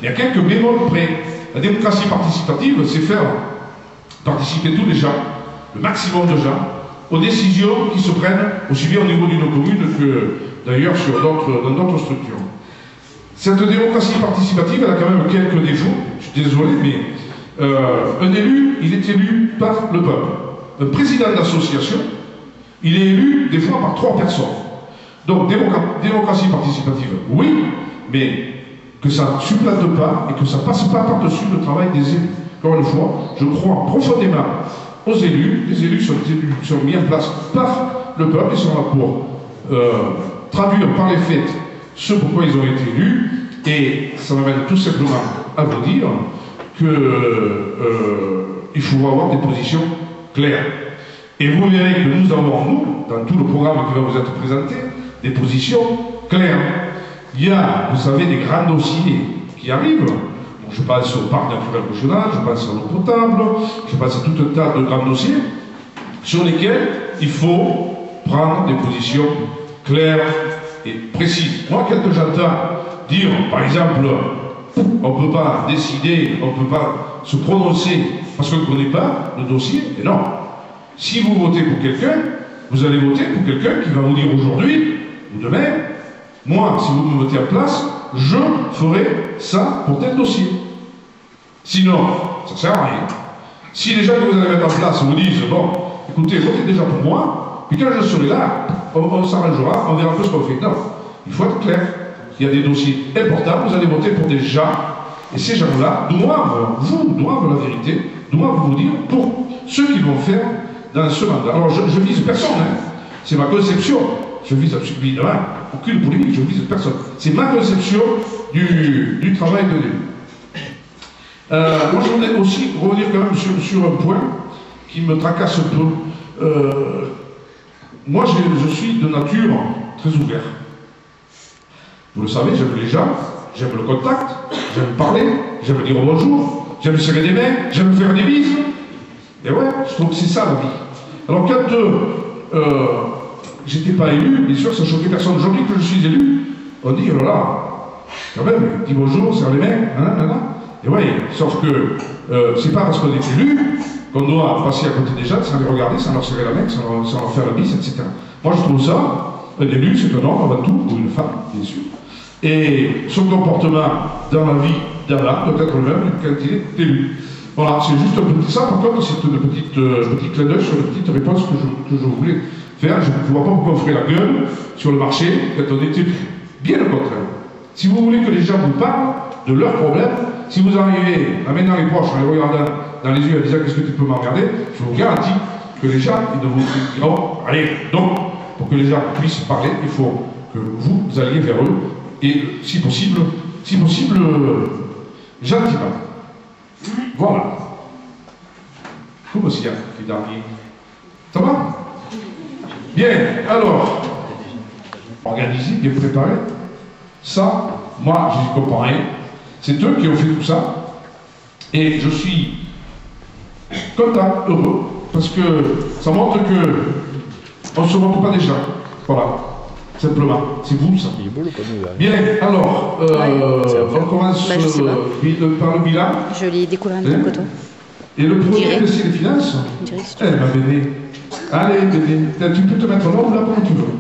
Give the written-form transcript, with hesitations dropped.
Il y a quelques bémols près. La démocratie participative, c'est faire participer tous les gens, le maximum de gens, aux décisions qui se prennent aussi bien au niveau d'une commune que d'ailleurs dans d'autres structures. Cette démocratie participative, elle a quand même quelques défauts. Je suis désolé, mais un élu, il est élu par le peuple. Un président d'association, il est élu des fois par 3 personnes. Donc, démocratie participative, oui, mais que ça ne supplante pas et que ça ne passe pas par-dessus le travail des élus. Encore une fois, je crois profondément aux élus. Les élus sont mis en place par le peuple, ils sont là pour traduire par les faits ce pourquoi ils ont été élus, et ça m'amène tout simplement à vous dire qu'il faut avoir des positions claires. Et vous verrez que nous avons, nous, dans tout le programme qui va vous être présenté, des positions claires. Il y a, vous savez, des grands dossiers qui arrivent. Je pense au parc naturel régional, je pense à l'eau potable, je pense à tout un tas de grands dossiers sur lesquels il faut prendre des positions claires et précises. Moi, quand j'entends dire, par exemple, on ne peut pas décider, on ne peut pas se prononcer parce qu'on ne connaît pas le dossier, et non. Si vous votez pour quelqu'un, vous allez voter pour quelqu'un qui va vous dire aujourd'hui ou demain, moi, si vous me votez en place, je ferai ça pour tel dossier. Sinon, ça ne sert à rien. Si les gens que vous allez mettre en place vous disent, bon, écoutez, votez déjà pour moi, puis quand je serai là, on s'arrangera, on verra un peu ce qu'on fait. Non, il faut être clair. Il y a des dossiers importants, vous allez voter pour des gens, et ces gens-là doivent la vérité, doivent vous dire pour ce qu'ils vont faire dans ce mandat. Alors, je vise personne, hein. C'est ma conception. Je vise évidemment aucune polémique, je vise personne. C'est ma conception du travail de l'élu. Moi, je voudrais aussi revenir quand même sur un point qui me tracasse un peu. Moi, je suis de nature très ouvert. Vous le savez, j'aime les gens, j'aime le contact, j'aime parler, j'aime dire bonjour, j'aime serrer des mains, j'aime faire des bises. Et ouais, je trouve que c'est ça la vie. Alors quand j'étais pas élu, bien sûr, ça choquait personne. Aujourd'hui que je suis élu, on dit, oh là là, quand même, dis bonjour, serre les mains, Et oui, sauf que c'est pas parce qu'on est élu qu'on doit passer à côté des gens sans les regarder, sans leur serrer la main, sans leur faire la bise, etc. Moi, je trouve ça, un élu, c'est un homme avant tout, ou une femme, bien sûr. Et son comportement dans la vie d'Allah doit être le même quand il est élu. Voilà, c'est juste un petit ça. Par contre, c'est une petite clin d'œil sur une petite réponse que je voulais faire. Je ne vois pas pourquoi on ferait la gueule sur le marché quand on est élu. Bien au contraire. Si vous voulez que les gens vous parlent de leurs problèmes, si vous arrivez en mettant les poches, en les regardant dans les yeux en disant qu'est-ce que tu peux m'emmerder, je vous garantis que les gens, ils ne vous diront allez. Donc, pour que les gens puissent parler, il faut que vous alliez vers eux et, si possible, gentiment. Voilà. Comment c'est les derniers? Ça va? Bien, alors, organisé, bien préparé. Ça, moi, je n'y comprends rien. C'est eux qui ont fait tout ça. Et je suis content, heureux, parce que ça montre que on ne se montre pas des gens. Voilà. Simplement. C'est vous, ça. Bien, alors, on commence par le bilan. Je l'ai découvert un peu toi. Et le premier, c'est les finances. Eh, ma bébé. Allez, bébé, tu peux te mettre là ou là, comme tu veux.